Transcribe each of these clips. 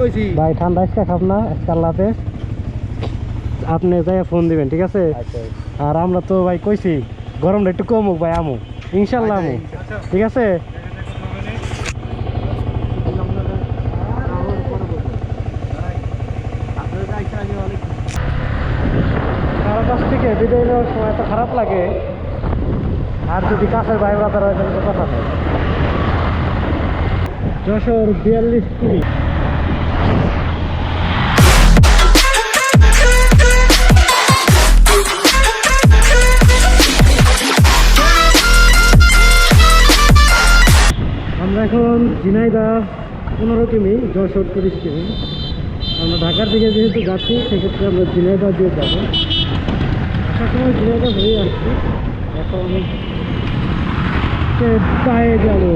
কইছি ভাই ঠান্ডা ইসকা খাব না কাল্লাতে আপনি যাই ফোন দিবেন ঠিক আছে আর আমরা তো ভাই কইছি গরমটা একটু কমুক ভাই আমু ইনশাল্লাহ আমু ঠিক আছে কারো কাছ থেকে বিদায় নেওয়ার সময় এত খারাপ লাগে আর যদি কাছের ভাই ব্রাদার হয় তাহলে তো কথা নেই যশোর 42 কুড়ি আমরা এখন ঝিনাইদহ 15 কিমি যশোর 30 কিমি আমরা ঢাকার দিকে যেহেতু যাচ্ছি সেক্ষেত্রে আমরা ঝিনাইদহ দিয়ে যাবো আসার সময় ঝিনাইদহ হয়ে আসছি এখন পায়ে যাবো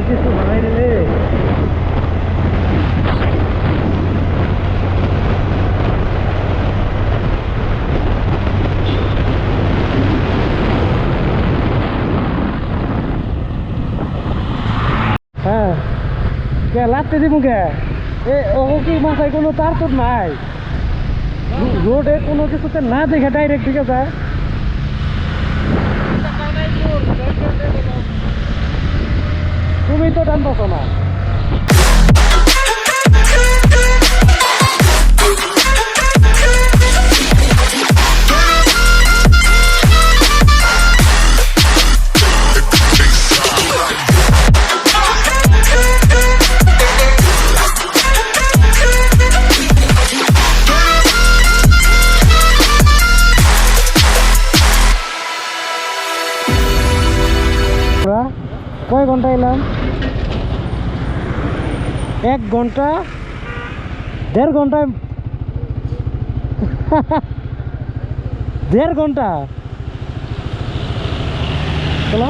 কিছু বানাই দিলে হ্যাঁ কে লাগতে দিব কে ও কি মাথায় কোনো তার তো নাই রোডে কোনো কিছুতে না দেখে ডাইরেক্ট দিকে যায় তুমি তো টানতেছ না কয় ঘন্টা এলাম 1 ঘন্টা 1.5 ঘন্টায় 1.5 ঘন্টা চলো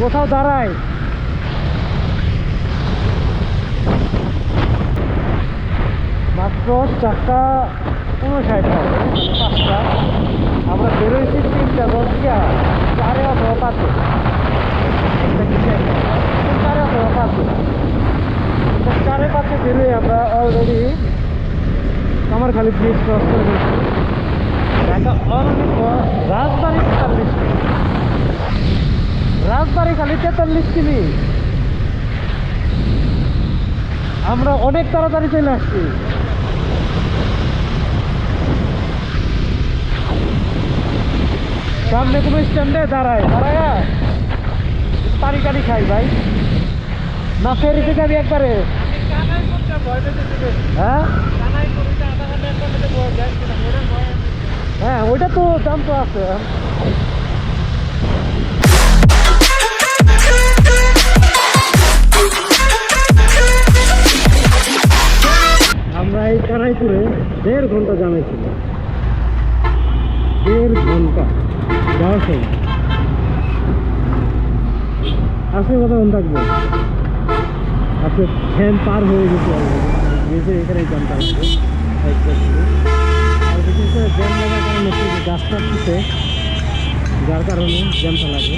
কোথাও দাঁড়াই মাত্র 4:59 5টা আমরা বেরোইছি 3টা 10 গিয়া 4 অথবা 5 4 অথবা 5 4:05 বেরোই আমরা অলরেডি কামারখালী ব্রিজ ক্রস করে ফেলছি ঢাকা রাজবাড়ি 40 রাজবাড়ি খালি 43 কিমি আমরা অনেক তাড়াতাড়ি চলে আসছি সামনে কোনো স্ট্যান্ডে দাঁড়ায় তাড়াতাড়ি খাই ভাই না ফেরিতে যাবি একবারে হ্যাঁ হ্যাঁ ওইটা তো দাম তো আছে আমরা এই কানাইপুরে 1.5 ঘন্টা জামে ছিল 1.5 ঘন্টা যাওয়ার সময় আসলে কথা মনে থাকবে আপনি ফ্যান পার হয়ে গেছে এখানে জানতে আসবে আর বিশেষ করে জ্যাম লাগার কারণে গাছ কাটতেছে যার কারণে জ্যামটা লাগে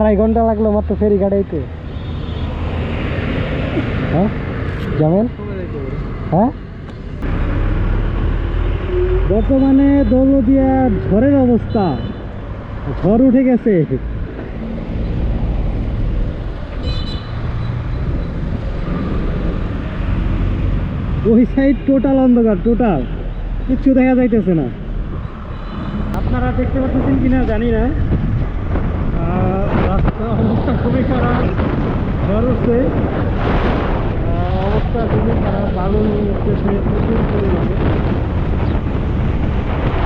2.5 ঘন্টা লাগলো মাত্র ফেরি কাটাইতে। হ্যাঁ জামেল, হ্যাঁ বর্তমানে দৌলতদিয়া ঝড়ের অবস্থা, ঝড় উঠে গেছে। ওই সাইড টোটাল অন্ধকার, টোটাল কিচ্ছু দেখা যাইতেছে না। আপনারা দেখতে পাচ্ছেন কিনা জানি না, রাস্তা অবস্থা খুবই খারাপ, ঝড় উঠছে, অবস্থা খুবই খারাপ, বালু উঠতেছে প্রচুর পরিমাণে।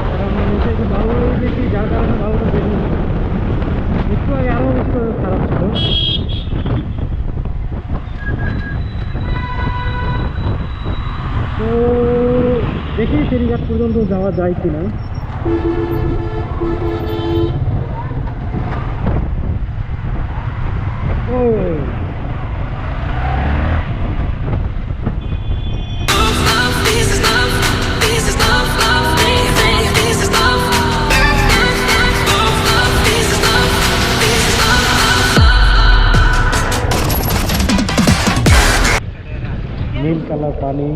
কারণ নিচে একটু বালু বেশি, যার কারণে বালুটা বেশি। একটু আগে আরও অবস্থা খারাপ ছিল। তো দেখি ফেরিঘাট পর্যন্ত যাওয়া যায় কিনা। ও নীল কালার পানি।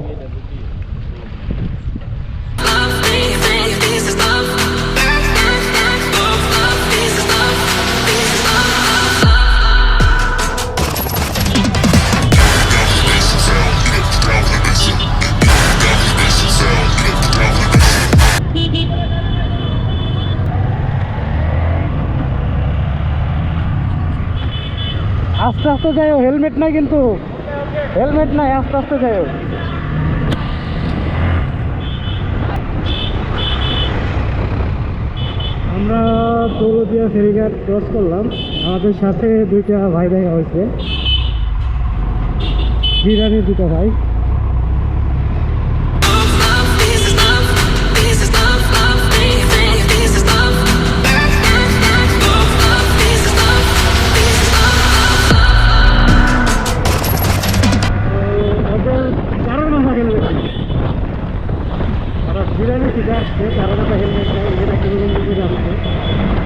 আস্তে আস্তে যাইও, হেলমেট নাই কিন্তু, হেলমেট নাই, আস্তে আস্তে যাইও। আমরা দৌলতদিয়া ফেরিঘাট ক্রস করলাম। আমাদের সাথে দুইটা ভাই ভাই হয়েছে, বিরানি দুটো ভাই। বিরিয়ানি ঠিক আসছে, কারণ একটা হেলমেট নেই, এটা কিরকম দিকে যাচ্ছে,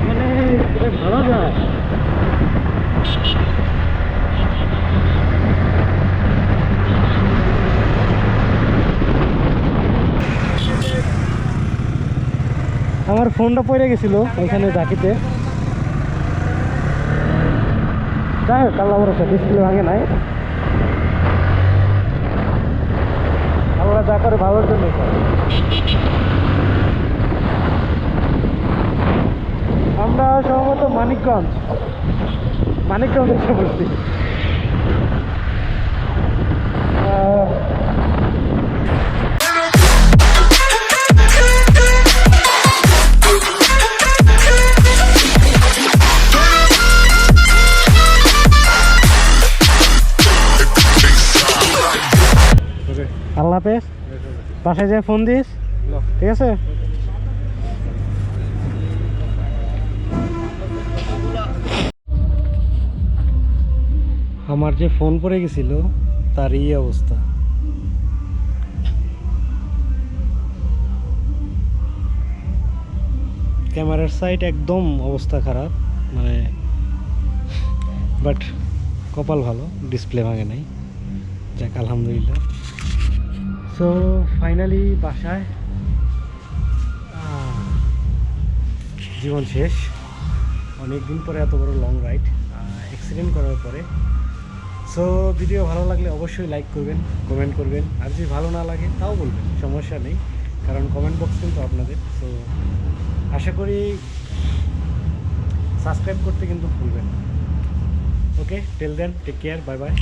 মানে এটা ভাবা যায়। আমার ফোনটা পড়ে গেছিল ওইখানে ঝাঁকিতে, যাই হোক আল্লাহ ভরসা, ডিসপ্লে ভাঙে নাই। আমরা যা করে ভালোর জন্য। আমরা সম্ভবত মানিকগঞ্জ এসে বলছি। আল্লাহ হাফেজ, বাসায় যায় ফোন দিস, ঠিক আছে। আমার যে ফোন পড়ে গেছিল তার এই অবস্থা। ক্যামেরার সাইড একদম অবস্থা খারাপ, মানে বাট কপাল ভালো, ডিসপ্লে ভাঙে নাই, যাক আলহামদুলিল্লাহ। সো ফাইনালি বাসায়, জীবন শেষ। অনেক দিন পরে এত বড় লং রাইড, অ্যাক্সিডেন্ট করার পরে। সো ভিডিও ভালো লাগলে অবশ্যই লাইক করবেন, কমেন্ট করবেন, আর যদি ভালো না লাগে তাও বলবেন, সমস্যা নেই, কারণ কমেন্ট বক্স কিন্তু আপনাদের। সো আশা করি সাবস্ক্রাইব করতে কিন্তু ভুলবেন না। Okay, till then, take care, bye by.